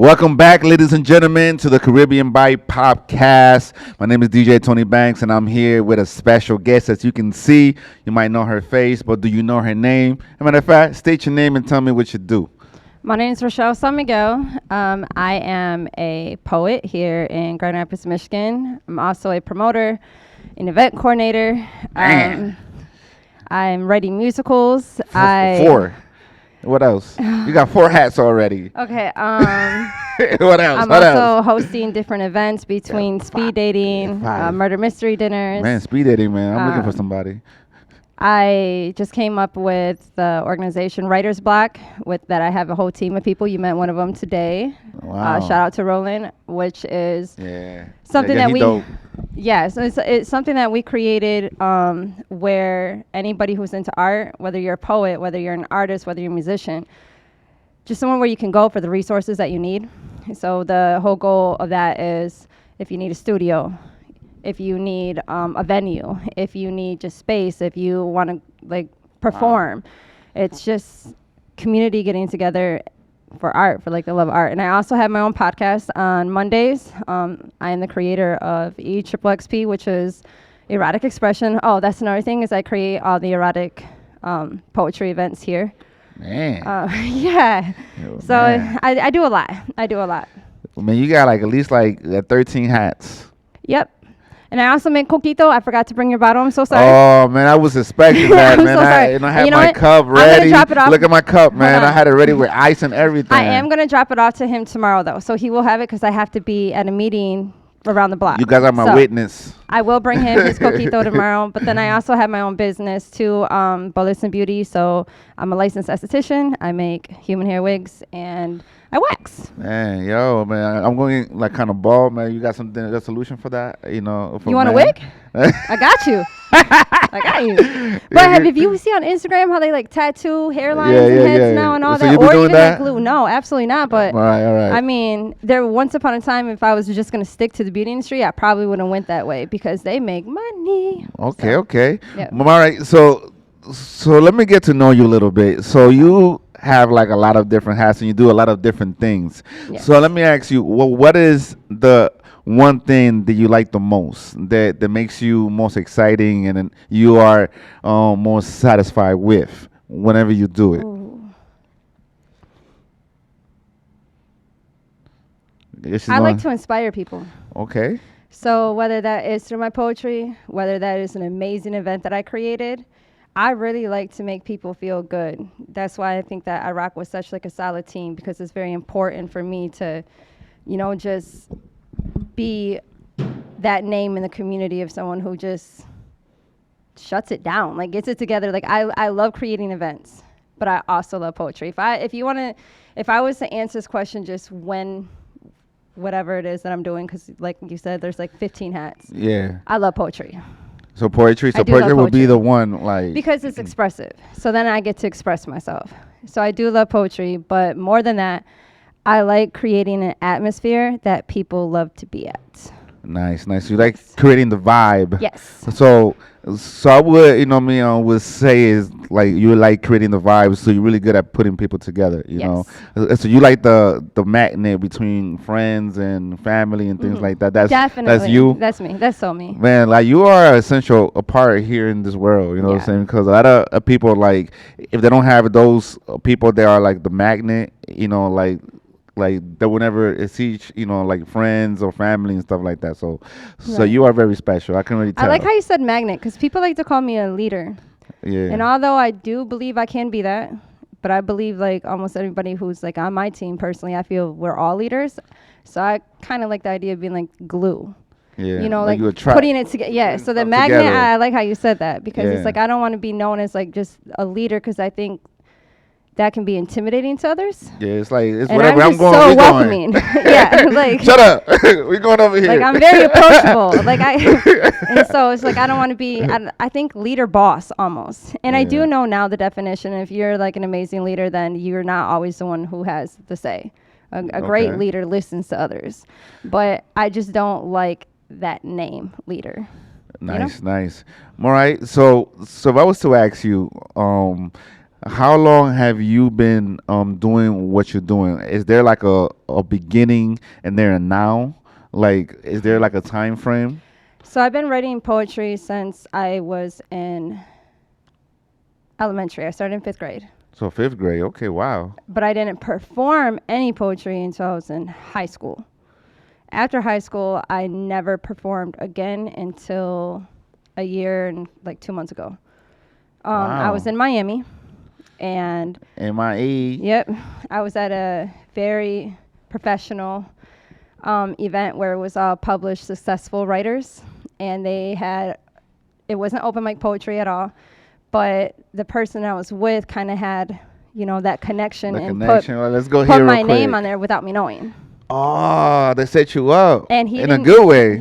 Welcome back, ladies and gentlemen, to the Caribbean Bite Podcast. My name is DJ Tony Banks, and I'm here with a special guest. As you can see, you might know her face, but do you know her name? As a matter of fact, state your name and tell me what you do. My name is Rochelle San Miguel. I am a poet here in Grand Rapids, Michigan. I'm also a promoter, an event coordinator. I'm writing musicals. Four. What else? You got four hats already. Okay. What else? I'm What also else? hosting different events between speed dating, murder mystery dinners. Man, speed dating, man. I'm looking for somebody. I just came up with the organization Writer's Block that I have a whole team of people. You met one of them today. Wow. Shout out to Roland, which is something Yeah, that we dope. so it's something that we created where anybody who's into art, whether you're a poet, whether you're an artist, whether you're a musician, just somewhere where you can go for the resources that you need. So the whole goal of that is if you need a studio, if you need a venue, if you need just space, if you want to perform, it's just community getting together for art, for the love of art. And I also have my own podcast on Mondays. I am the creator of EXXP, which is erotic expression. Oh, that's another thing is I create all the erotic poetry events here. Man. Yeah. So man. I do a lot. I do a lot. Man, you got at least 13 hats. Yep. And I also make coquito. I forgot to bring your bottle. I'm so sorry. Oh, man, I was expecting that, I'm man. so sorry. I had You know my what? cup I'm gonna ready. drop it off. Look at my cup, man. Hold I on. had it ready with ice and everything. I am going to drop it off to him tomorrow, though. So he will have it because I have to be at a meeting around the block. You guys are my So witness. I will bring him his coquito tomorrow. But then I also have my own business, too, Bullets and Beauty. So I'm a licensed esthetician. I make human hair wigs and I wax. Man, man, I'm going kind of bald, man. You got a solution for that? You Want a wig? I got you. I got you. But have you seen on Instagram how they tattoo hairlines and heads now and all So that? you be Or doing even that? glue? No, absolutely not. But all right. I mean, once upon a time, if I was just going to stick to the beauty industry, I probably wouldn't went that way because they make money. Okay, So, okay. yeah. All right. So let me get to know you a little bit. So you have a lot of different hats and you do a lot of different things. Yes. So let me ask you, what is the one thing that you like the most that makes you most exciting and then you are most satisfied with whenever you do it? Ooh. Yes, she's I like going- to inspire people. Okay. So whether that is through my poetry, whether that is an amazing event that I created, I really like to make people feel good. That's why I think that I rock with such a solid team because it's very important for me to, just be that name in the community of someone who just shuts it down, gets it together. I love creating events, but I also love poetry. If I was to answer this question just whatever it is that I'm doing, because like you said, there's 15 hats. Yeah. I love poetry. So poetry. So I do love poetry would be poetry. the one Because it's expressive. So then I get to express myself. So I do love poetry, but more than that, I like creating an atmosphere that people love to be at. Nice. You like creating the vibe. Yes. So I would, would say is you like creating the vibe. So you're really good at putting people together. You know. So you like the magnet between friends and family and things like that. That's Definitely. That's you. That's me. That's so me. Man, you are essential a part here in this world. You know what I'm saying? Because a lot of people if they don't have those people, they are the magnet. They will never see friends or family and stuff like that. So you are very special. I can really tell. I like how you said magnet because people like to call me a leader. Yeah. And although I do believe I can be that, but I believe almost everybody who's on my team personally, I feel we're all leaders. So I kind of like the idea of being glue. Yeah. You you attract putting it together. Yeah. So the magnet, together. I like how you said that because it's Yeah. I don't want to be known as just a leader because I think that can be intimidating to others. Yeah, it's it's And whatever. I'm I'm just going. so we're welcoming. going. Yeah. Shut up. We're going over here. I'm very approachable. And so it's I don't want to be. I think leader boss almost. And I do know now the definition. If you're an amazing leader, then you're not always the one who has the say. A great leader listens to others, but I just don't like that name leader. Nice. All right. So if I was to ask you, How long have you been doing what you're doing? Is there like a beginning and there and now? Like, is there like a time frame? So I've been writing poetry since I was in elementary. I started in 5th grade. So fifth grade. Okay, wow. But I didn't perform any poetry until I was in high school. After high school, I never performed again until a year and like 2 months ago. I was Wow. in Miami, and MIE. yep, I was at a very professional event where it was all published successful writers, and it wasn't open mic poetry at all, but the person I was with kind of had, that connection The and connection. Well, let's go put here real my name quick. on there without me knowing. Oh, they set you up And he in a didn't. good way.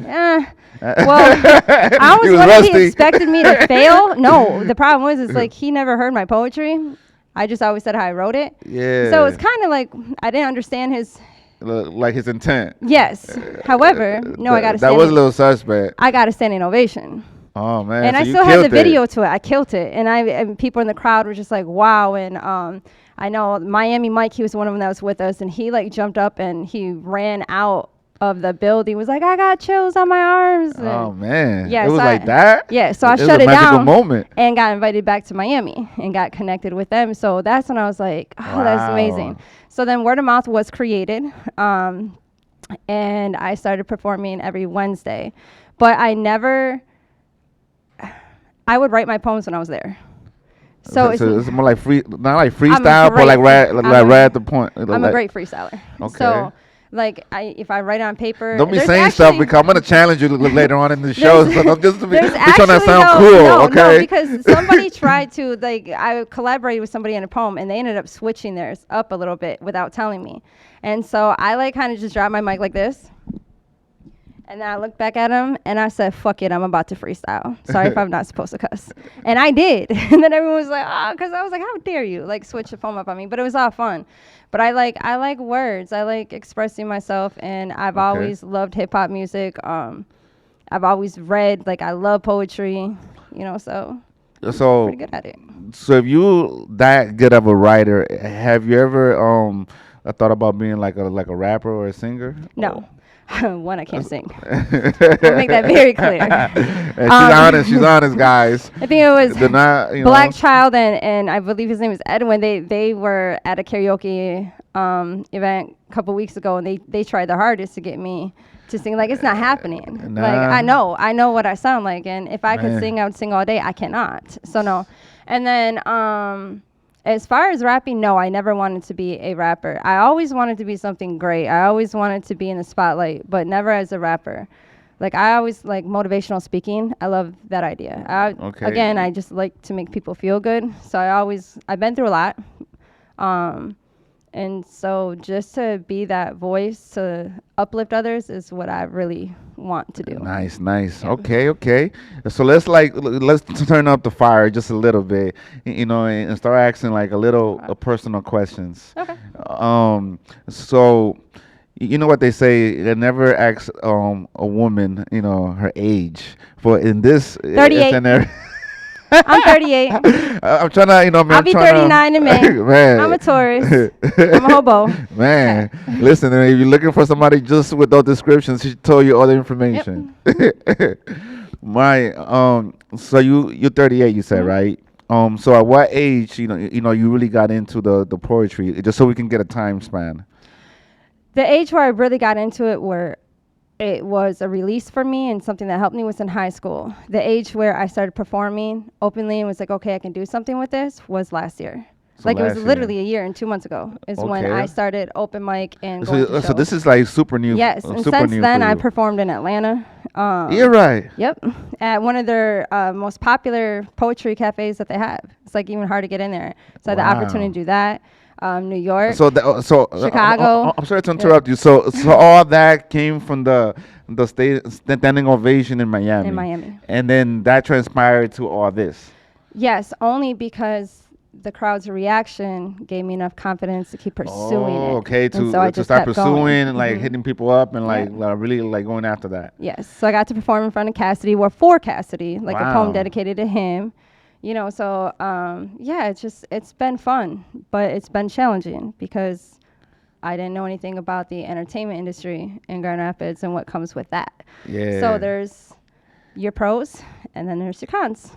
Well, I He was was wondering he rusty. expected me to fail. No, the problem was it's like he never heard my poetry. I just always said how I wrote it. Yeah. So it's kind of like I didn't understand his. Like his intent. Yes. However, no, I got a That was a standing. little suspect. I got a standing ovation. Oh man. And so I you still have the killed video it. to it. I killed it, and people in the crowd were just like, "Wow!" And I know Miami Mike, he was one of them that was with us, and he like jumped up and he ran out of the building. Was like, "I got chills on my arms." Oh And man. yeah, It was so like that. yeah, so I It was shut a it magical down moment. and got invited back to Miami and got connected with them. So that's when I was like, "Oh, that's Wow. amazing." So then word of mouth was created. And I started performing every Wednesday. But I would write my poems when I was there. So It's more like not like I'm a freestyle, but like great right, I'm like a- right at the point. I'm like, a great freestyler. Okay. So, like, if I write on paper, Don't be there's saying stuff actually- because I'm gonna challenge you later on in the show. So don't just be There's trying to actually sound no, cool, no, okay? because somebody tried to I collaborated with somebody in a poem, and they ended up switching theirs up a little bit without telling me, and so I kind of just dropped my mic like this, and then I looked back at him and I said, "Fuck it, I'm about to freestyle. Sorry if I'm not supposed to cuss," and I did, and then everyone was like, "Oh," because I was like, "How dare you switch the poem up on me?" But it was all fun. But I like words. I like expressing myself, and I've Okay. always loved hip hop music. I've always read, I love poetry, so So pretty good at it. so if you that good of a writer, have you ever thought about being like a rapper or a singer? No. One, I can't sing. We'll make that very clear. And she's honest. She's honest, guys. I think it was They're not, Black Child and I believe his name is Edwin. They were at a karaoke event a couple weeks ago, and they tried their hardest to get me to sing. It's not happening. Nah. I know what I sound like, and if I could Man. sing, I would sing all day. I cannot. So no. And then as far as rapping, no, I never wanted to be a rapper. I always wanted to be something great. I always wanted to be in the spotlight, but never as a rapper. I always like motivational speaking. I love that idea. Okay. Again, I just like to make people feel good. So I've been through a lot. And so just to be that voice to uplift others is what I really want to do. Nice, nice. Okay. So let's turn up the fire just a little bit, and start asking like a little personal questions. Okay. So you know what they say? They never ask a woman, her age. But in this 38. scenario, I'm 38. I'm trying to, man. I'll be I'm tryna- 39 in May. Man. I'm a tourist. I'm a hobo. Man, listen, if you're looking for somebody just with those descriptions, she told you all the information. So you're 38, you said, right? So at what age, you really got into the poetry, just so we can get a time span? The age where I really got into it, where it was a release for me and something that helped me, was in high school. The age where I started performing openly and was like, okay, I can do something with this, was last year. So It was last year. literally a year and 2 months ago is when Okay. I started open mic and going to So shows. this is like super new. Yes, and super since new then for I you. performed in Atlanta. You're right. Yep, at one of their most popular poetry cafes that they have. It's even hard to get in there. So I had the Wow. opportunity to do that. New York. Chicago. I'm sorry to interrupt you. So all that came from the standing ovation in Miami. In Miami. And then that transpired to all this. Yes, only because the crowd's reaction gave me enough confidence to keep pursuing it. Okay. And so I To just start kept pursuing going. and hitting people up and Yeah. really going after that. Yes, so I got to perform in front of Cassidy, for Cassidy, a Wow. poem dedicated to him. So yeah, it's been fun, but it's been challenging because I didn't know anything about the entertainment industry in Grand Rapids and what comes with that. So Yeah. there's your pros and then there's your cons.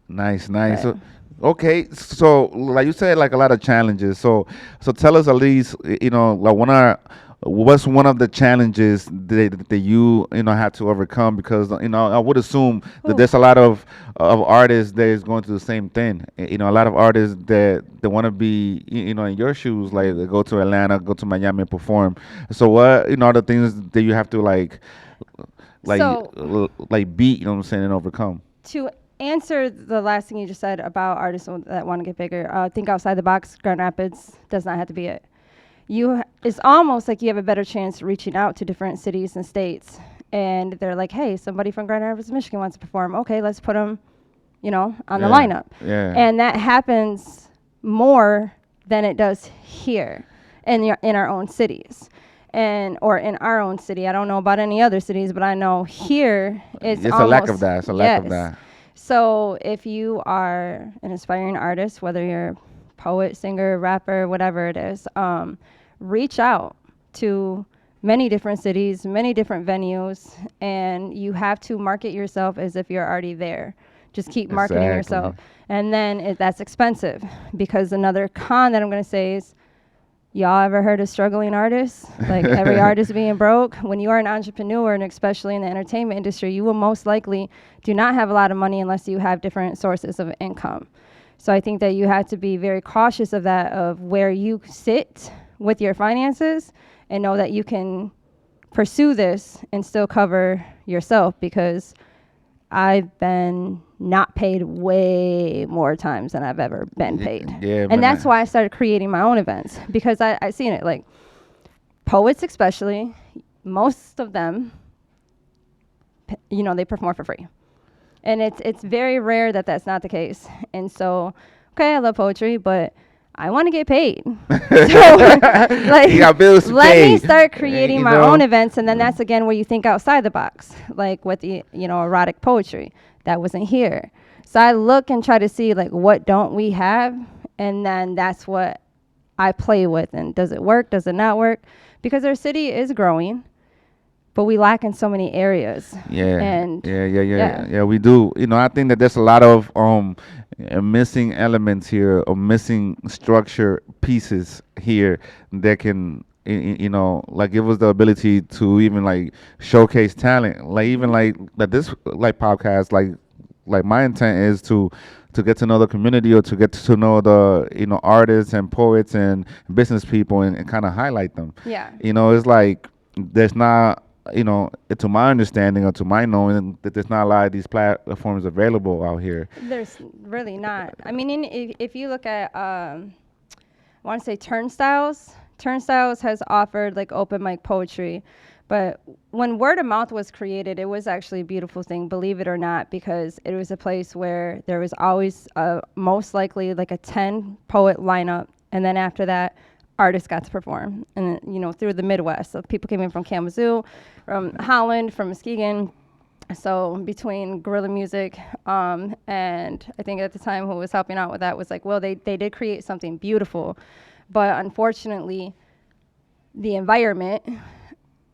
Nice, nice. But So, okay, so like you said, like a lot of challenges. So tell us at least, like what's one of the challenges that you had to overcome? Because I would assume that ooh, there's a lot of artists that is going through the same thing. A lot of artists that want to be in your shoes, like they go to Atlanta, go to Miami, and perform. So what are the things that you have to so like beat? You know what I'm saying, and overcome. to answer the last thing you just said about artists that want to get bigger, think outside the box. Grand Rapids does not have to be it. It's almost like you have a better chance reaching out to different cities and states, and they're like, "Hey, somebody from Grand Rapids, Michigan wants to perform. Okay, let's put them, on the Yeah, lineup." yeah. And that happens more than it does here in our own cities. And or in our own city. I don't know about any other cities, but I know here it's It's a lack of almost that. It's a lack of yes. that. So if you are an aspiring artist, whether you're poet, singer, rapper, whatever it is, reach out to many different cities, many different venues, and you have to market yourself as if you're already there. Just keep marketing Exactly. yourself. And then that's expensive because another con that I'm going to say is y'all ever heard of struggling artists? Like every artist being broke? When you are an entrepreneur, and especially in the entertainment industry, you will most likely do not have a lot of money unless you have different sources of income. So I think that you have to be very cautious of that, of where you sit with your finances, and know that you can pursue this and still cover yourself, because I've been not paid way more times than I've ever been paid. Yeah, And man. that's why I started creating my own events, because I seen it, like poets especially, most of them, they perform for free. And it's very rare that that's not the case. And so, okay, I love poetry, but I want to get paid. So, You like, got bills to let me pay. start creating You my own know. events, and then that's again where you think outside the box, like with the erotic poetry that wasn't here. So I look and try to see like what don't we have, and then that's what I play with. And does it work? Does it not work? Because our city is growing, but we lack in so many areas. Yeah, And yeah. yeah, Yeah, we do. I think that there's a lot of missing elements here, or missing structure pieces here that can like give us the ability to even like showcase talent. Like even like this like podcast, like my intent is to get to know the community, or to get to know the artists and poets and business people, and kind of highlight them. yeah. It's like there's not, to my understanding or to my knowing, that there's not a lot of these platforms available out here. There's really not. I mean, if you look at, I want to say Turnstiles. Turnstiles has offered like open mic poetry, but when word of mouth was created, it was actually a beautiful thing, believe it or not, because it was a place where there was always most likely like a 10 poet lineup, and then after that, artists got to perform, and through the Midwest. So people came in from Kalamazoo, from Holland, from Muskegon. So between guerrilla music, and I think at the time who was helping out with that was like, well, they did create something beautiful, but unfortunately, the environment,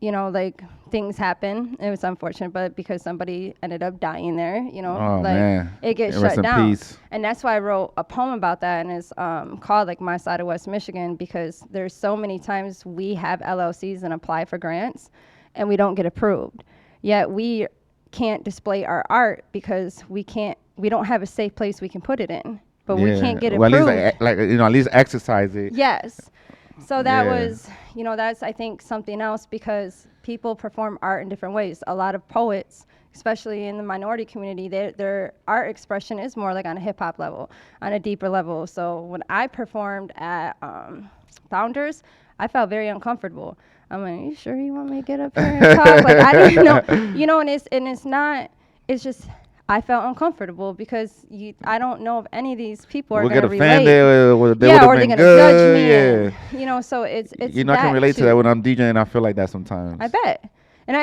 like things happen. It was unfortunate, but because somebody ended up dying there, Oh like man, it gets rest shut in down. peace. And that's why I wrote a poem about that, and it's called like My Side of West Michigan, because there's so many times we have LLCs and apply for grants, and we don't get approved. Yet we can't display our art because we don't have a safe place we can put it in, but we Yeah, can't get well, at least approved. at least exercise it. Yes. So that Yeah. was, that's I think something else, because people perform art in different ways. A lot of poets, especially in the minority community, their art expression is more like on a hip hop level, on a deeper level. So when I performed at Founders, I felt very uncomfortable. I'm like, you sure you want me to get up here and talk? Like I didn't know, and it's not. It's just I felt uncomfortable because I don't know if any of these people are We'll get gonna relate. offended. They would Yeah, have or they're been gonna judge good. me, Yeah. and so it's I can that relate to that too. when I'm DJing. I feel like that sometimes. I bet. And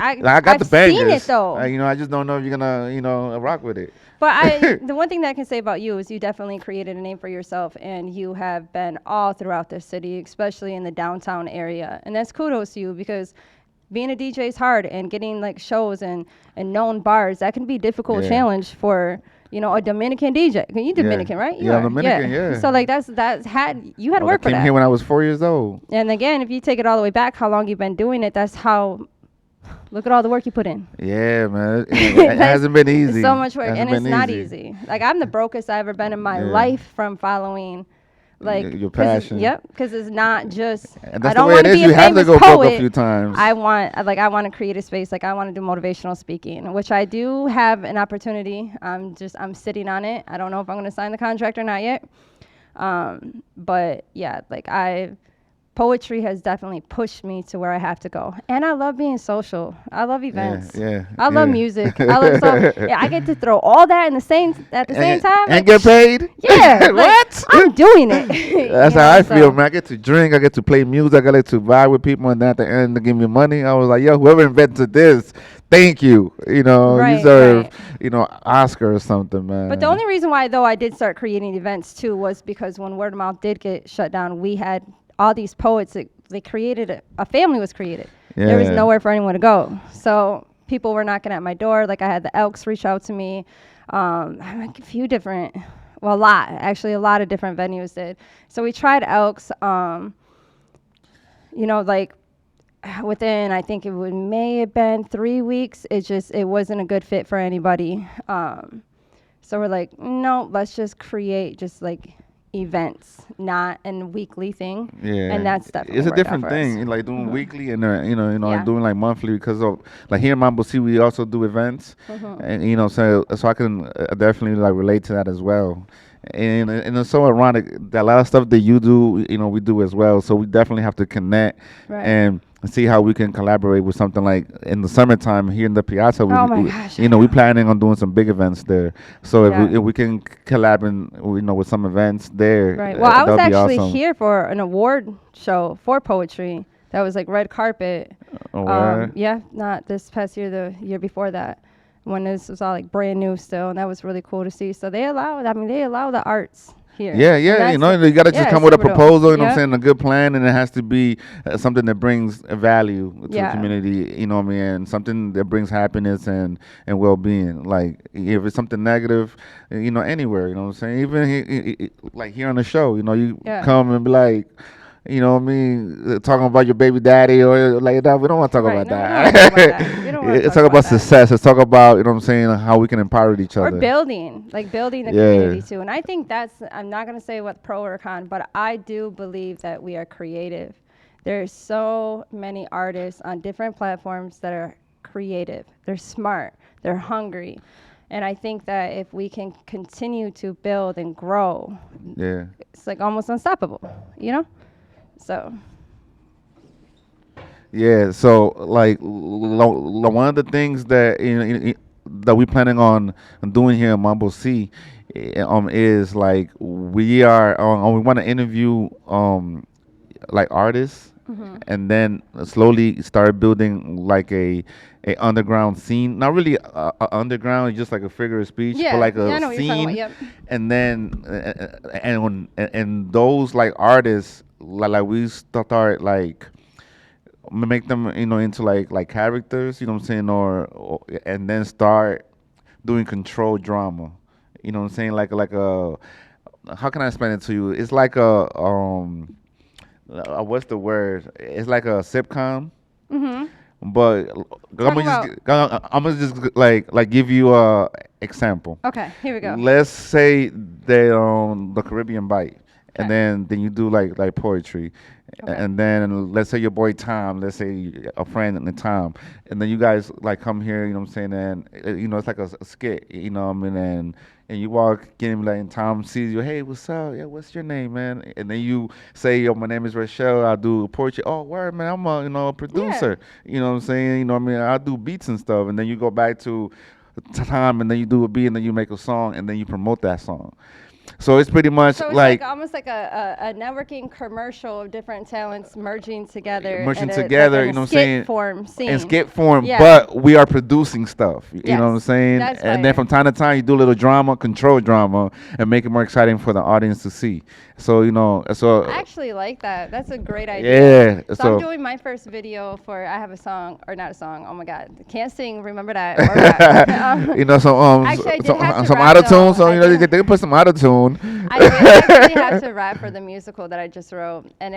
Like, I got I've the seen it bangers. though. I just don't know if you're gonna, rock with it. But the one thing that I can say about you is you definitely created a name for yourself, and you have been all throughout the city, especially in the downtown area. And that's kudos to you because being a DJ is hard, and getting like shows and known bars that can be a difficult Yeah. challenge for a Dominican DJ. You Yeah. Dominican, right? You Yeah, I'm are. Dominican, Yeah. So yeah. like that's had you had to I work for came that. here when I was 4 years old. And again, if you take it all the way back, how long you've been doing it, that's how. Look at all the work you put in. Yeah, man. It That's hasn't been easy. so much work, Hasn't and it's been not easy. easy. Like I'm the brokest I've ever been in my Yeah. life from following, like, Your 'cause passion. yep, because it's not just. And I that's the don't way want it to is. be a You have to famous go broke a poet. few times. I want to create a space. Like I want to do motivational speaking, which I do have an opportunity. I'm sitting on it. I don't know if I'm going to sign the contract or not yet. But yeah, like poetry has definitely pushed me to where I have to go. And I love being social. I love events. Yeah, I love yeah. music. I love so yeah, I get to throw all that in the same at the same time. And Like, get paid? yeah, like, What? I'm doing it. You That's know, how I so- feel, man. I get to drink, I get to play music, I get to vibe with people, and then at the end they give me money. I was like, yo, whoever invented this, thank you. You Right, deserve, right. Oscar or something, man. But the only reason why though I did start creating events too was because when word of mouth did get shut down, we had all these poets that they created a family was created. There was Yeah. nowhere for anyone to go. So people were knocking at my door. Like I had the Elks reach out to me. A few different, well, a lot of different venues did. So we tried Elks. Like within I think may have been 3 weeks. It wasn't a good fit for anybody. So we're like, no, let's just create just like events, not a weekly thing. Yeah, And that's definitely it's a worked out different for us. thing. Like doing weekly and Yeah. doing like monthly because of like here in Mambo C we also do events, and so I can definitely like relate to that as well. And it's so ironic that a lot of stuff that you do, we do as well. So we definitely have to connect Right. and see how we can collaborate with something like in the summertime here in the Piazza. Oh my gosh. We planning on doing some big events there. So Yeah. if we can collab with some events there, Right. Well, I was that'll be actually awesome. here for an award show for poetry. That was like red carpet. Oh, word? Yeah, not this past year, the year before that, when this was all like brand new still, and that was really cool to see. So they allow the arts here. Yeah, And yeah, that's- you gotta just yeah, come with a super dope. proposal, what I'm Yep. saying, a good plan, and it has to be something that brings a value to the Yeah. community, you know what I mean, and something that brings happiness and well-being. Like, if it's something negative, anywhere, you know what I'm saying, even like here on the show, you Yeah. come and be like, talking about your baby daddy or like that. We don't want to talk Right, about no, we that. don't wanna talk about that. We don't wanna Let's talk talk about about that. success. Let's talk about, you know what I'm saying, how we can empower each Or other. building the Yeah. community too. And I think I'm not going to say what pro or con, but I do believe that we are creative. There's so many artists on different platforms that are creative. They're smart. They're hungry. And I think that if we can continue to build and grow, Yeah. it's like almost unstoppable, So, Yeah, so like one of the things that that we planning on doing here in Mambo C, is like we want to interview like artists, and then slowly start building like a underground scene. Not really underground, just like a figure of speech, yeah, but like yeah, I a know what you're talking scene. about. Yep. And then and those like artists like we start like make them into like characters, you know what I'm saying, or and then start doing controlled drama, you know what I'm saying, like a how can I explain it to you, it's like a what's the word, it's like a sitcom, but Talking I'm gonna just like give you a example. Okay, here we go. Let's say they the Caribbean Bite, Okay. and then you do like poetry, Okay. and then let's say your boy Tom, let's say a friend in Tom, and then you guys like come here, you know what I'm saying, and it's like a skit, you know what I mean, and you walk in like and Tom sees you, hey, what's up? Yeah, what's your name, man? And then you say, yo, my name is Rochelle. I do poetry. Oh, word, man, I'm a producer. You know what I'm saying? You know what I mean? I do beats and stuff. And then you go back to time, and then you do a beat, and then you make a song, and then you promote that song. So it's pretty much So it's like like almost like a networking commercial of different talents merging together merging and like together, in you a know what I'm skit saying? form In scene. skit form, Yeah. but we are producing stuff. You know what I'm Yes. saying? That's And then fire. from time to time, you do a little drama, control drama, and make it more exciting for the audience to see. So I actually like that. That's a great idea. yeah. So I'm So doing my first video for I have a song or not a song. Oh my god, can't sing. Remember that or rap. Actually, I did have to some rap auto tune. though. So they can put some auto tune. I did actually have to rap for the musical that I just wrote, and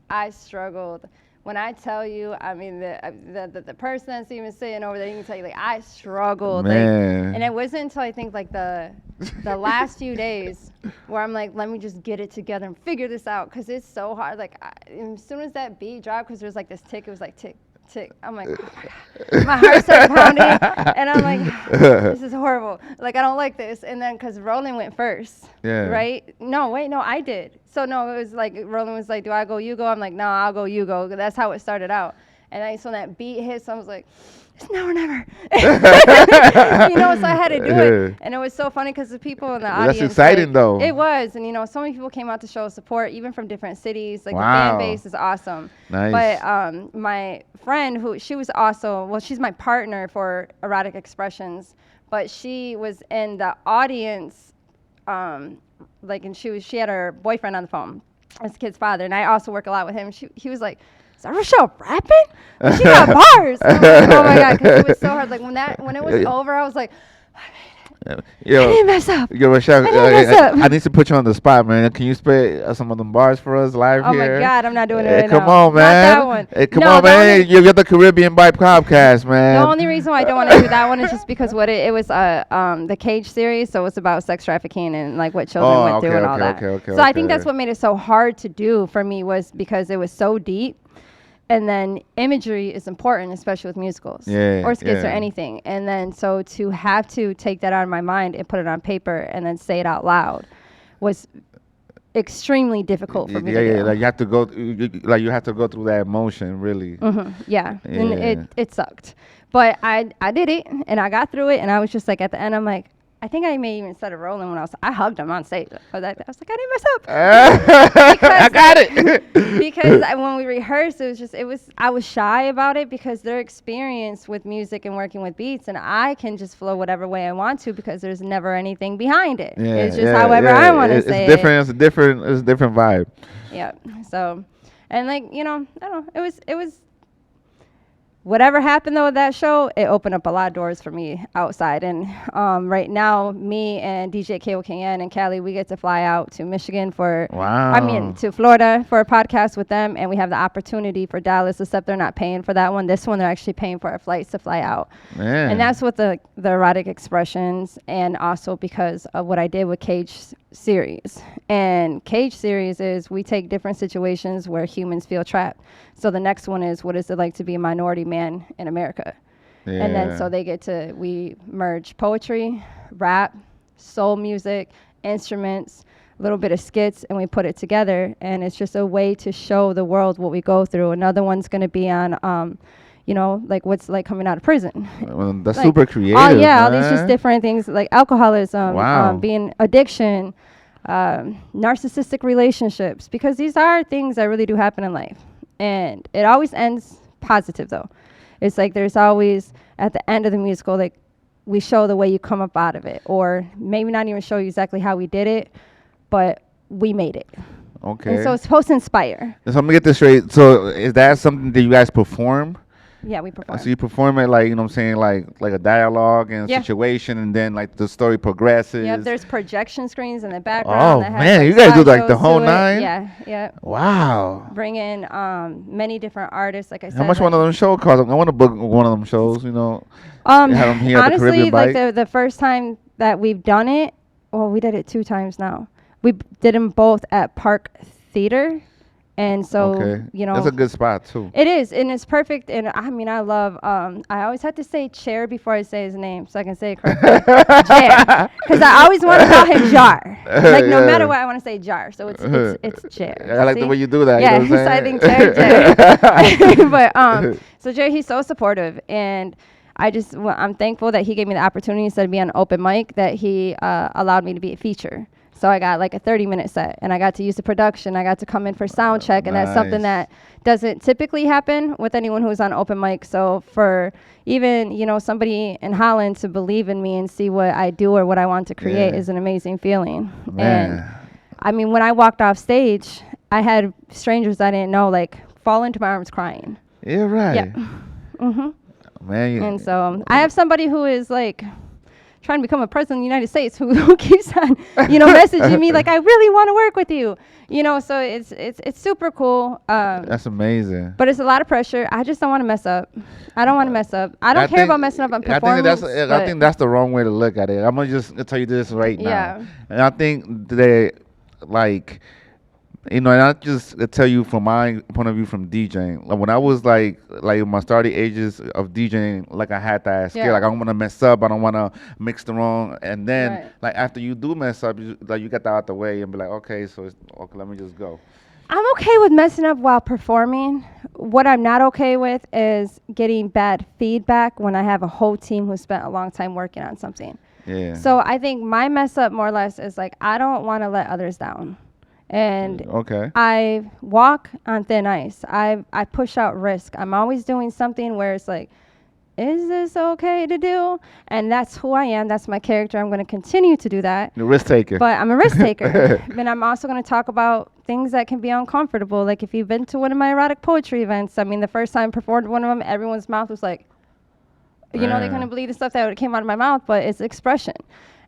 I struggled. When I tell you, I mean the person that's even sitting over there, you can tell you like I struggled, like, and it Man. wasn't until I think like the last few days where I'm like, let me just get it together and figure this out, cause it's so hard. Like as soon as that beat dropped, cause there was like this tick, it was like tick tick. I'm like, oh my God. My heart started pounding, and I'm like, this is horrible. Like I don't like this. And then cause Roland went first, Yeah. right? No, wait, no, I did. So no, it was like Roland was like, do I go, you go? I'm like, no, I'll go, you go. That's how it started out. And so when that beat hits, I was like, it's now or never. So I had to do it. And it was so funny because the people in the audience. That's exciting, like, though. It was. And, so many people came out to show support, even from different cities. Like, Wow. the fan base is awesome. Nice. But my friend, she was also, well, she's my partner for Erotic Expressions, but she was in the audience, and she had her boyfriend on the phone, this kid's father, and I also work a lot with him. He was like, is that Rochelle rapping? She got bars. And I'm like, oh my God, because it was so hard. Like when it was over, I was like, I didn't mess up. Yo, Rochelle, I didn't mess up. I need to put you on the spot, man. Can you spit some of them bars for us live Oh here? my God, I'm not doing it Hey, right come now. on, man. Not that one. Hey, come No, on, the man. only- You're the Caribbean Vibe podcast, man. The only reason why I don't want to do that one is just because it was the Cage series, so it's about sex trafficking and like what children went through and all that. So I think that's what made it so hard to do for me, was because it was so deep. And then imagery is important, especially with musicals or skits or anything. And then so to have to take that out of my mind and put it on paper and then say it out loud was extremely difficult for me to do. Like you have to go through that emotion, really. Yeah, and it sucked. But I did it, and I got through it, and I was just like, at the end, I'm like, I think I may even started rolling when I hugged him on stage. I was like, I didn't mess up. I got it. Because when we rehearsed, I was shy about it because their experience with music and working with beats, and I can just flow whatever way I want to because there's never anything behind it. It's just however I want to say it. It's a different vibe. Yeah. So, and I don't know. It was. Whatever happened though with that show, it opened up a lot of doors for me outside. And right now, me and DJ KOKN and Callie, we get to fly out to Michigan to Florida for a podcast with them. And we have the opportunity for Dallas, except they're not paying for that one. This one, they're actually paying for our flights to fly out. Man. And that's with the Erotic Expressions, and also because of what I did with Cage series. And Cage series is we take different situations where humans feel trapped. So the next one is, what is it like to be a minority man in America? Yeah. And then so we merge poetry, rap, soul music, instruments, a little bit of skits, and we put it together. And it's just a way to show the world what we go through. Another one's going to be on, like what's like coming out of prison. Well, that's like, super creative. Oh yeah, all these just different things like alcoholism, being addiction, narcissistic relationships, because these are things that really do happen in life. And it always ends positive though. It's like there's always at the end of the musical, like we show the way you come up out of it, or maybe not even show you exactly how we did it, but we made it. Okay. And so it's supposed to inspire. So let me get this straight. So is that something that you guys perform? Yeah, we perform. So you perform it like, what I'm saying, like a dialogue and situation, and then like the story progresses. Yeah, there's projection screens in the background. Oh man, you guys do like the whole nine? Yeah. Wow. Bring in many different artists, like I said. How much one of them shows cost? I want to book one of them shows, Have them here at the honestly, Caribbean like Bike. the first time that we've done it, well, we did it 2 times now. We did them both at Park Theater. And so, that's a good spot too. It is, and it's perfect. And I mean, I love. I always have to say Chair before I say his name, so I can say it correctly. Jar, because I always want to call him Jar. Like no matter what, I want to say Jar. So it's Chair. I like the way you do that. Yeah, you know so I think Chair. But so Jerry, he's so supportive, and I'm thankful that he gave me the opportunity instead of being on open mic, that he allowed me to be a feature. So I got like a 30-minute set, and I got to use the production. I got to come in for sound check, and that's something Nice. that doesn't typically happen with anyone who's on open mic. So for even, somebody in Holland to believe in me and see what I do or what I want to create Yeah. is an amazing feeling. And Man. I mean, when I walked off stage, I had strangers I didn't know like fall into my arms crying. Yeah, Yep. right. Mhm. Man, And so I have somebody who is like trying to become a president of the United States who keeps on, messaging me like, I really want to work with you. So it's super cool. That's amazing. But it's a lot of pressure. I just don't want to mess up. I don't want to mess up. I don't care about messing up on performance. I think that's the wrong way to look at it. I'm gonna just tell you this right now. Yeah. And I think that, like, and I just tell you from my point of view from DJing. Like when I was like in my starting ages of DJing, like I had that skill. Yeah. Like I don't want to mess up. I don't want to mix the wrong. And then Right. like after you do mess up, you get that out the way and be like, okay, so okay, let me just go. I'm okay with messing up while performing. What I'm not okay with is getting bad feedback when I have a whole team who spent a long time working on something. Yeah. So I think my mess up more or less is like I don't want to let others down. And Okay. I walk on thin ice. I push out risk. I'm always doing something where it's like, is this okay to do? And that's who I am. That's my character. I'm going to continue to do that. The risk taker. But I'm a risk taker. And I'm also going to talk about things that can be uncomfortable. Like if you've been to one of my erotic poetry events, I mean, the first time I performed one of them, everyone's mouth was like, they Man. couldn't believe the stuff that came out of my mouth, but it's expression.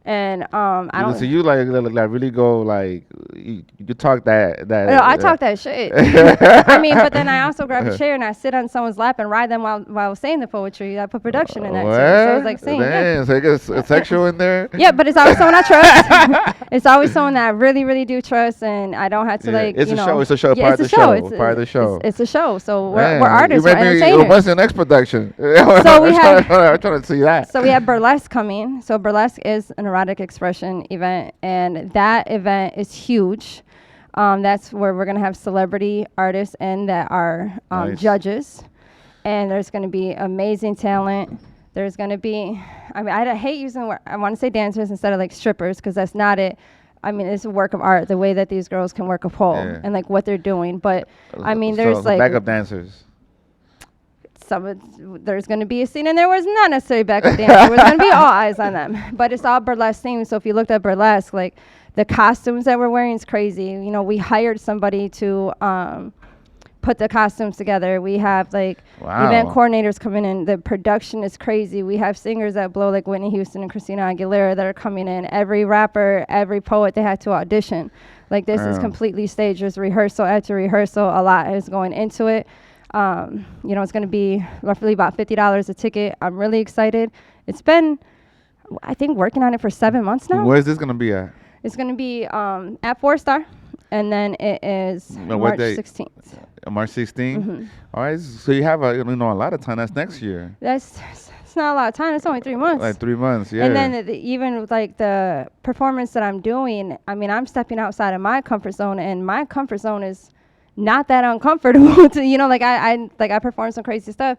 And I don't. So you like really go like you talk that. No, I talk that shit. I mean, but then I also grab a chair and I sit on someone's lap and ride them while saying the poetry. I put production in that too. So it's like singing. Damn, so it gets sexual in there. Yeah, but it's always someone I trust. It's always someone that I really, really do trust, and I don't have to Yeah, like. it's a show. It's a show. Yeah, Part of the show. Part of the show. It's a show. So Man, we're artists. You We're made me entertainers. once in next production. So we have. I'm trying to see that. So we have burlesque coming. So burlesque is an erotic expression event, and that event is huge. That's where we're gonna have celebrity artists and that are Nice. judges, and there's gonna be amazing talent. There's gonna be, I mean, I hate using the word, I want to say dancers instead of like strippers because that's not it. I mean, it's a work of art, the way that these girls can work a pole Yeah. and like what they're doing. But I mean, there's So, like backup dancers. there's going to be a scene and there was not necessarily backup dancers. There was going to be all eyes on them. But it's all burlesque themed. So if you looked at burlesque, like the costumes that we're wearing is crazy. We hired somebody to put the costumes together. We have like event Wow. coordinators coming in. The production is crazy. We have singers that blow like Whitney Houston and Christina Aguilera that are coming in. Every rapper, every poet, they had to audition. Like this is Wow. completely staged. There's rehearsal after rehearsal. A lot is going into it. It's going to be roughly about $50 a ticket. I'm really excited. It's been, I think, working on it for 7 months now. Where's this gonna be at? It's going to be at 4 Star, and then it is What March date? 16th. March 16th. All right, so you have a lot of time. That's next year. It's not a lot of time. It's only 3 months. Like 3 months. Yeah. And then even with like the performance that I'm doing, I mean, I'm stepping outside of my comfort zone, and my comfort zone is not that uncomfortable to I perform some crazy stuff,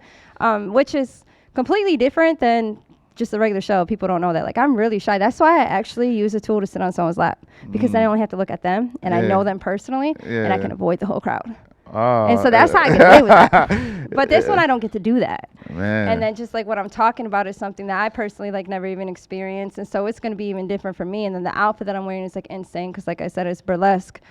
which is completely different than just a regular show. People don't know that. Like I'm really shy. That's why I actually use a tool to sit on someone's lap because then I only have to look at them and I Yeah. know them personally and I Yeah. can avoid the whole crowd. Oh, And so that's how I get away with that. But this one I don't get to do that. Man. And then just like what I'm talking about is something that I personally like never even experienced, and so it's going to be even different for me. And then the outfit that I'm wearing is like insane because like I said, it's burlesque.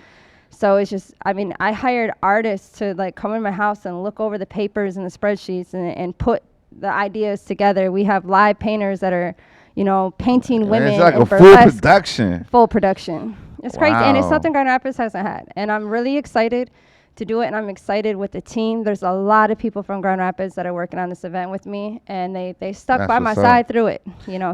So it's just, I mean, I hired artists to like come in my house and look over the papers and the spreadsheets and put the ideas together. We have live painters that are, painting Man, women it's like in a full burlesque. production. Full production. It's crazy, and it's Wow. something Grand Rapids hasn't had. And I'm really excited to do it, and I'm excited with the team. There's a lot of people from Grand Rapids that are working on this event with me, and they stuck That's by my what's up. side through it,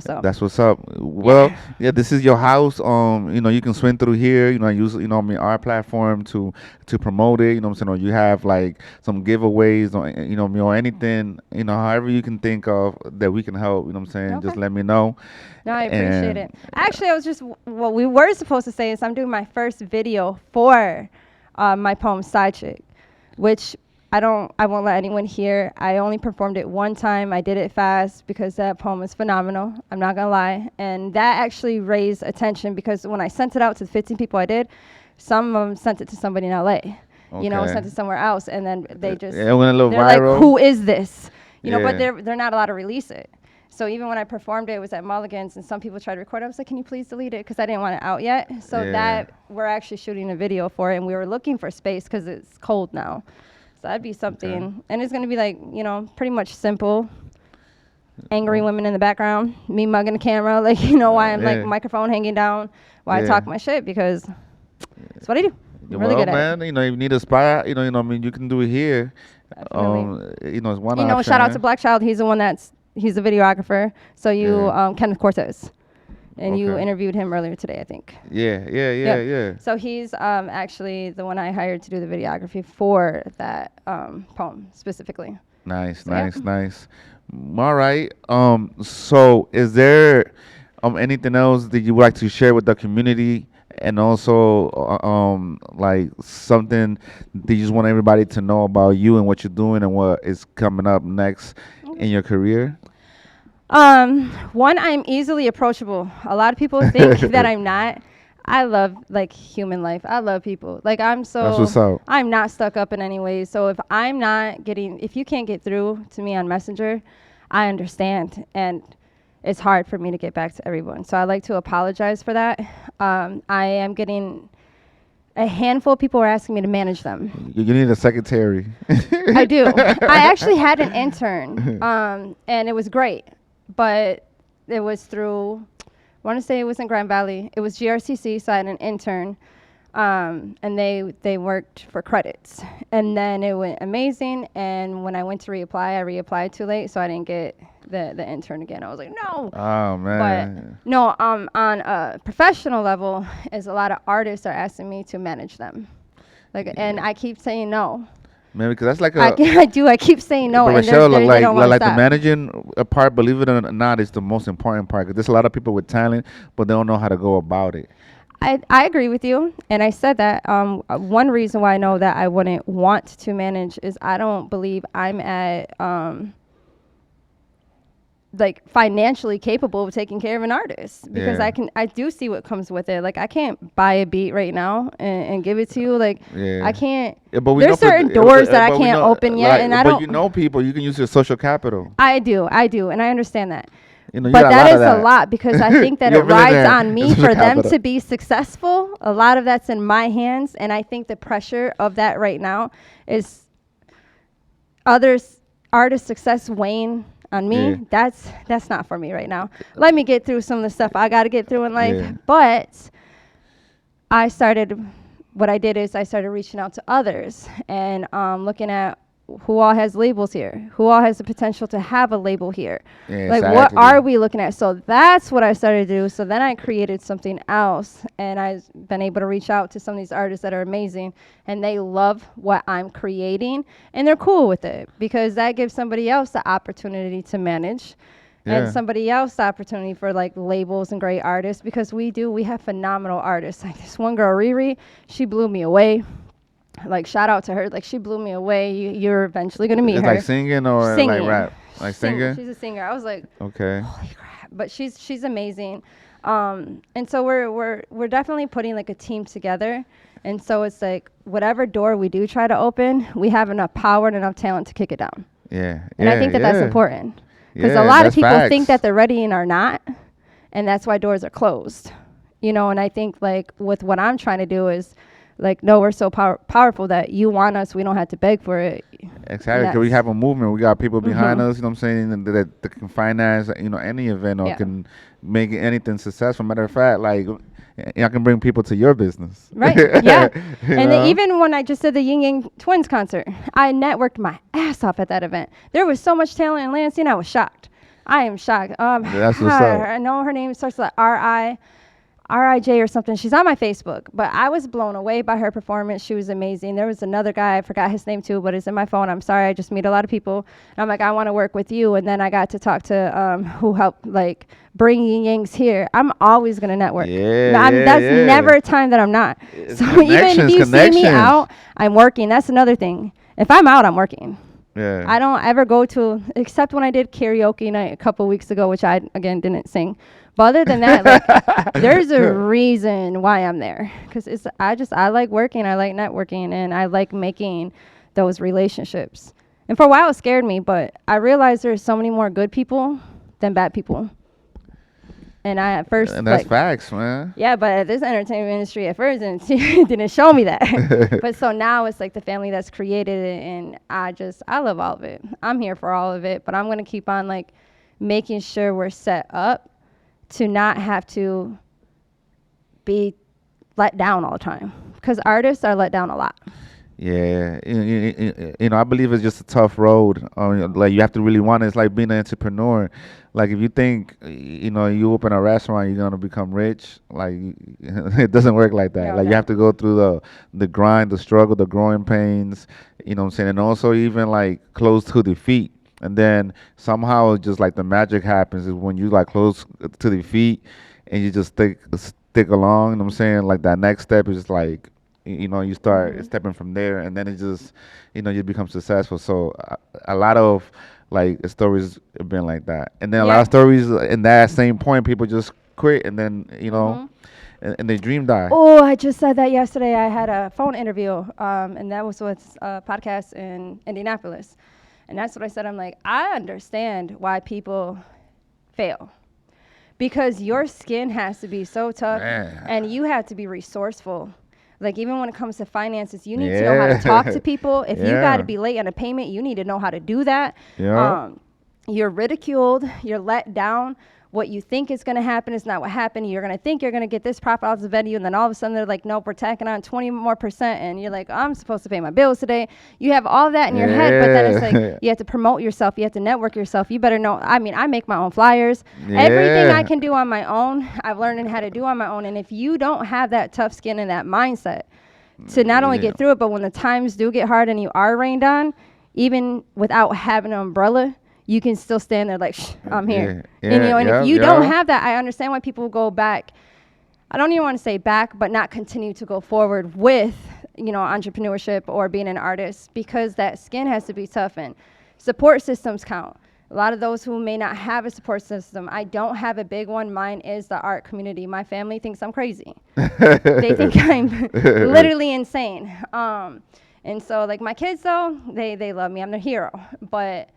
so. That's what's up. Well, yeah, this is your house. You can swing through here. Use our platform to promote it. What I'm saying. Or you have like some giveaways, or anything. However you can think of that we can help. What I'm saying. Just Okay. let me know. No, I appreciate And- it. Actually, I was just, what we were supposed to say is I'm doing my first video for my poem Side Chick, which I won't let anyone hear. I only performed it one time. I did it fast because that poem is phenomenal. I'm not gonna lie. And that actually raised attention because when I sent it out to the 15 people I did, some of them sent it to somebody in LA. You know, sent it somewhere else, and then they just it went a little they're viral. like, who is this? You know, but Yeah. they're not allowed to release it. So even when I performed it was at Mulligan's, and some people tried to record it. I was like, can you please delete it? Because I didn't want it out yet. So Yeah. that we're actually shooting a video for it, and we were looking for space because it's cold now. So that'd be something. And it's going to be like, you know, pretty much simple. Angry women in the background, me mugging the camera, like, you know, why I'm like microphone hanging down while I talk my shit, because that's what I do. I'm really good at it. You know, if you need a spot, you know, I mean, you can do it here. You know, it's one option. You know, shout out to Black Child. He's the one he's a videographer. So you, Kenneth Cortez. And you interviewed him earlier today, I think. Yeah. So he's actually the one I hired to do the videography for that poem specifically. Nice. All right. So is there anything else that you would like to share with the community, and also like something that you just want everybody to know about you and what you're doing and what is coming up next in your career? One, I'm easily approachable. A lot of people think that I'm not. I love like human life. I love people. Like That's what's up. I'm not stuck up in any way. So if you can't get through to me on Messenger, I understand. And it's hard for me to get back to everyone. So I like to apologize for that. I am getting a handful of people are asking me to manage them. You need a secretary. I do. I actually had an intern, and it was great. But it was through, I want to say it was in Grand Valley. It was GRCC, so I had an intern, and they worked for credits. And then it went amazing, and when I went to reapply, I reapplied too late, so I didn't get the intern again. I was like, no. Oh, man. But no, on a professional level, is a lot of artists are asking me to manage them. And I keep saying no. Man, because that's like I do. I keep saying no, but and Rochelle, they don't want to like the stop. managing part, believe it or not, is the most important part. Because there's a lot of people with talent, but they don't know how to go about it. I agree with you, and I said that one reason why I know that I wouldn't want to manage is I don't believe I'm at like financially capable of taking care of an artist, because I do see what comes with it. Like I can't buy a beat right now and give it to you. Like I can't. But there's certain doors that I can't open yet, and I don't. But you know, people, you can use your social capital. I do, and I understand that. You know, But that is a lot, because I think that it rides on me for them capital. to be successful. A lot of that's in my hands, and I think the pressure of that right now is artist success weighing on me. Yeah. That's not for me right now. Let me get through some of the stuff I got to get through in life. Yeah. But what I did is I started reaching out to others and looking at who all has labels here, who all has the potential to have a label here. Yeah, like, exactly. what are we looking at? So that's what I started to do. So then I created something else, and I've been able to reach out to some of these artists that are amazing, and they love what I'm creating, and they're cool with it, because that gives somebody else the opportunity to manage. And somebody else the opportunity for like labels and great artists, because we have phenomenal artists. Like this one girl, Riri, she blew me away. Like, shout out to her. Like, she blew me away. You're eventually going to meet her. Like singing or like rap? Like singing? She's a singer. I was like, okay. Holy crap. But she's amazing. And so we're definitely putting like a team together. And so it's like whatever door we do try to open, we have enough power and enough talent to kick it down. Yeah. And I think that's important. Because Yeah, a lot of that's people facts. think that they're ready and are not. And that's why doors are closed. You know, and I think like with what I'm trying to do is, like, no, we're so powerful that you want us. We don't have to beg for it. Exactly, because we have a movement. We got people behind us, you know what I'm saying, and that can finance, you know, any event or can make anything successful. Matter of fact, like, y'all can bring people to your business. Right, yeah. And even when I just did the Ying Yang Twins concert, I networked my ass off at that event. There was so much talent in Lansing, I was shocked. I am shocked. That's what's up. I know her name starts with R-I. RIJ or something. She's on my Facebook, but I was blown away by her performance. She was amazing. There was another guy, I forgot his name too, but it's in my phone. I'm sorry, I just meet a lot of people. And I'm like, I want to work with you. And then I got to talk to who helped like bring Yin Yangs here. I'm always gonna network. That's never a time that I'm not. It's So even if you see me out, I'm working. That's another thing. If I'm out, I'm working. Yeah. I don't ever go to, except when I did karaoke night a couple weeks ago, which I, again, didn't sing. But other than that, like, there's a reason why I'm there. Because I like working, I like networking, and I like making those relationships. And for a while, it scared me, but I realized there's so many more good people than bad people. And I at first, And that's facts, man. yeah, but this entertainment industry at first didn't show me that. But so now it's like the family that's created it, and I love all of it. I'm here for all of it, but I'm gonna keep on like making sure we're set up to not have to be let down all the time, because artists are let down a lot. Yeah, I believe it's just a tough road. Like you have to really want it. It's like being an entrepreneur. Like if you think, you open a restaurant, you're gonna become rich. Like it doesn't work like that. No, Like you no. have to go through the grind, the struggle, the growing pains. You know what I'm saying? And also even like close to defeat. And then somehow just like the magic happens is when you like close to defeat and you just stick along. You know what I'm saying? Like that next step is like you start stepping from there, and then it just you become successful. So a lot of like stories have been like that, and then a lot Yeah. of stories in that same point people just quit, and then Mhm. and their dream die. Oh, I just said that yesterday. I had a phone interview, and that was with a podcast in Indianapolis. And that's what I said. I'm like, I understand why people fail. Because your skin has to be so tough, Man. and you have to be resourceful. Like, even when it comes to finances, you need to know how to talk to people. If you got to be late on a payment, you need to know how to do that. Yeah. You're ridiculed, you're let down. What you think is going to happen is not what happened. You're going to think you're going to get this profit off the venue, and then all of a sudden they're like, nope, we're tacking on 20 more percent, and you're like, I'm supposed to pay my bills today. You have all that in your head, but then it's like you have to promote yourself, you have to network yourself. You better know. I mean, I make my own flyers. Everything I can do on my own, I've learned how to do on my own. And if you don't have that tough skin and that mindset to not only get through it, but when the times do get hard and you are rained on, even without having an umbrella, you can still stand there like, I'm here. And if you don't have that, I understand why people go back. I don't even want to say back, but not continue to go forward with, entrepreneurship or being an artist, because that skin has to be tough, and support systems count. A lot of those who may not have a support system, I don't have a big one. Mine is the art community. My family thinks I'm crazy. They think I'm literally insane. And so, like, my kids, though, they love me. I'm their hero. But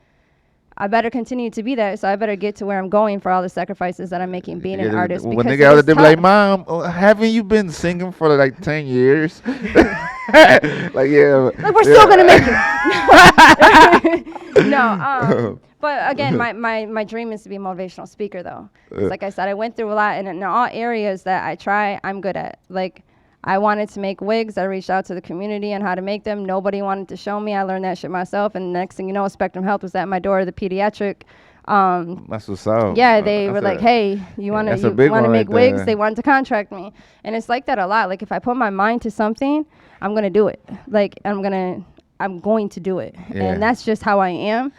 I better continue to be that, so I better get to where I'm going for all the sacrifices that I'm making being an artist. When Because they get out, they be like, tough. "Mom, haven't you been singing for like 10 years?" Like, yeah. Like, we're still gonna make it. No, but again, my dream is to be a motivational speaker, though. 'Cause like I said, I went through a lot, and in all areas that I try, I'm good at. Like, I wanted to make wigs. I reached out to the community on how to make them. Nobody wanted to show me. I learned that shit myself. And next thing you know, Spectrum Health was at my door, the pediatric. That's what's up. Yeah, they That's were like, "Hey, you want that's a to big one make right wigs?" there. They wanted to contract me, and it's like that a lot. Like, if I put my mind to something, I'm gonna do it. Like, I'm going to do it, Yeah. and that's just how I am.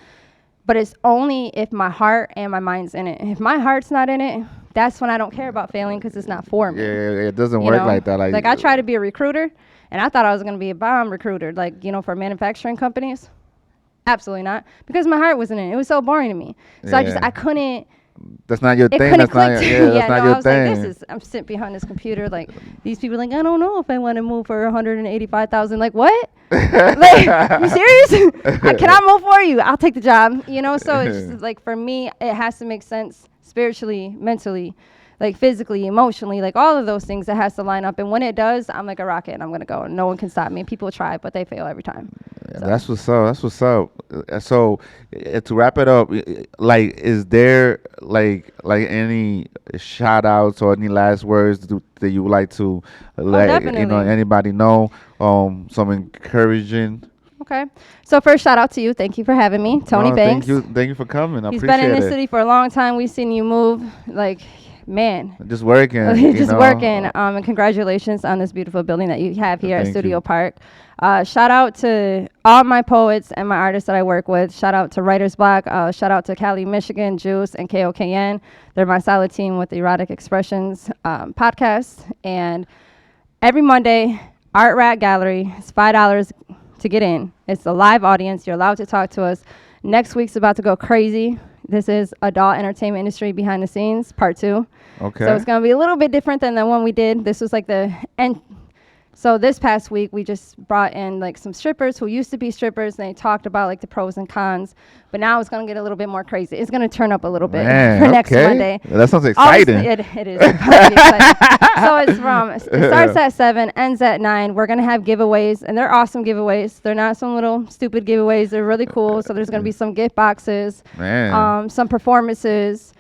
But it's only if my heart and my mind's in it. If my heart's not in it, that's when I don't care about failing, because it's not for me. Yeah, it doesn't You work know? like that. Like I try to be a recruiter, and I thought I was gonna be a bomb recruiter, like, for manufacturing companies. Absolutely not, because my heart wasn't in it. It was so boring to me. So Yeah. I couldn't. That's not your It thing. couldn't That's not click. your, yeah, Yeah, that's not no, your I was thing. like, I'm sitting behind this computer. Like, these people are like, I don't know if I want to move for 185,000. Like, what? Like, you serious? I cannot move for you. I'll take the job. So it's just, like, for me, it has to make sense spiritually, mentally, like physically, emotionally, like all of those things. That has to line up. And when it does, I'm like a rocket, and I'm gonna go. No one can stop me. People try, but they fail every time. Yeah, So. that's what's up. That's what's up. So to wrap it up, like, is there like any shout outs or any last words that you would like to let definitely. anybody know? Some encouraging. Okay. So first, shout out to you. Thank you for having me, Tony No, Banks. thank you for coming. I He's appreciate been in this it. city for a long time. We've seen you move. Like, man, Just working, just working. And congratulations on this beautiful building that you have here at Thank Studio you. Park. Shout out to all my poets and my artists that I work with. Shout out to Writer's Block. Shout out to Cali, Michigan, Juice, and KOKN. They're my solid team with the Erotic Expressions podcast. And every Monday, Art Rat Gallery. It's $5 to get in. It's a live audience. You're allowed to talk to us. Next week's about to go crazy. This is Adult Entertainment Industry Behind the Scenes, Part 2. Okay. So it's going to be a little bit different than the one we did. This was like the end. So this past week, we just brought in like some strippers who used to be strippers, and they talked about like the pros and cons. But now it's going to get a little bit more crazy. It's going to turn up a little bit Man, for next okay. Monday. That sounds exciting. It is. It's pretty exciting. So it starts at 7, ends at 9. We're going to have giveaways, and they're awesome giveaways. They're not some little stupid giveaways. They're really cool. So there's going to be some gift boxes, Man. some performances,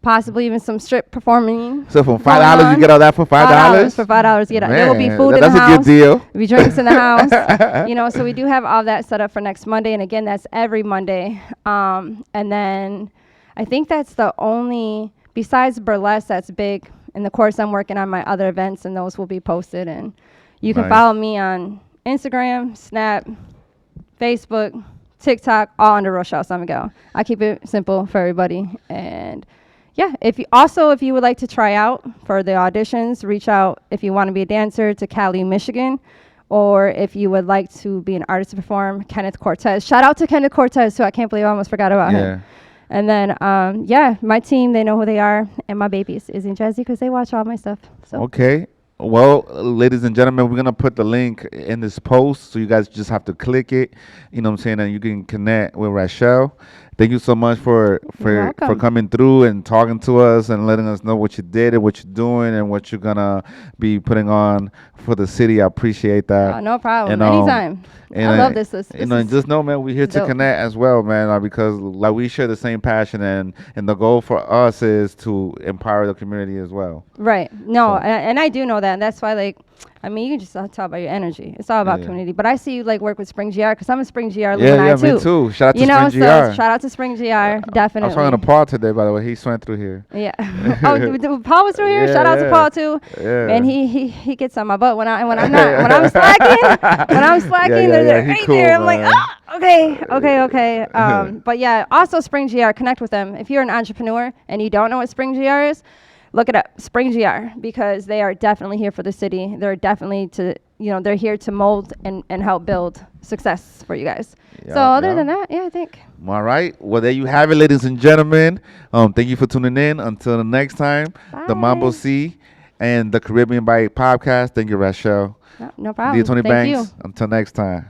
possibly even some strip performing. So for going $5, on. you get all that for $5? For $5, you get there will be Man, food in the that's a house. good deal. There'll be drinks in the house. So we do have all that set up for next Monday, and again, that's every Monday. And then I think that's the only, besides burlesque, that's big. And of course, I'm working on my other events, and those will be posted. And you can Nice. follow me on Instagram, Snap, Facebook, TikTok, all under Rochelle San Miguel. I keep it simple for everybody. And yeah, if you would like to try out for the auditions, reach out if you want to be a dancer to Cali, Michigan, or if you would like to be an artist to perform, Kenneth Cortez. Shout out to Kenneth Cortez, who I can't believe I almost forgot about him. And then, my team, they know who they are, and my babies, Izzy and Jazzy, because they watch all my stuff. So. Okay. Well, ladies and gentlemen, we're going to put the link in this post, so you guys just have to click it, you know what I'm saying, and you can connect with Rochelle. Thank you so much for welcome. coming through and talking to us and letting us know what you did and what you're doing and what you're going to be putting on for the city. I appreciate that. Oh, no problem. And, Anytime. And I love this. and just know, man, we're here to dope. connect as well, man, because like we share the same passion, and the goal for us is to empower the community as well. Right. No, So- and I do know that. And that's why, you can just talk about your energy. It's all about Yeah. community. But I see you work with Spring GR because I'm a Spring GR Yeah, alumni too. me too. Shout out to So Spring GR. shout out to Spring GR, I definitely. was talking to Paul today, by the way. He swam through here. Yeah. Paul was through here. Yeah, Shout out to yeah. Paul too. Yeah. Man, he gets on my butt when I'm not when I'm slacking. They're he right cool, there. I'm like, man. okay. But yeah, also Spring GR, connect with them. If you're an entrepreneur and you don't know what Spring GR is, look it up, Spring GR, because they are definitely here for the city. They're definitely they're here to mold and help build success for you guys. Yeah, So other yeah. than that, I think. All right. Well, there you have it, ladies and gentlemen. Thank you for tuning in. Until the next time, the Bye. Mambo C and the Caribbean Bite podcast. Thank you, Rochelle. No problem. Tony Thank Banks. you. Until next time.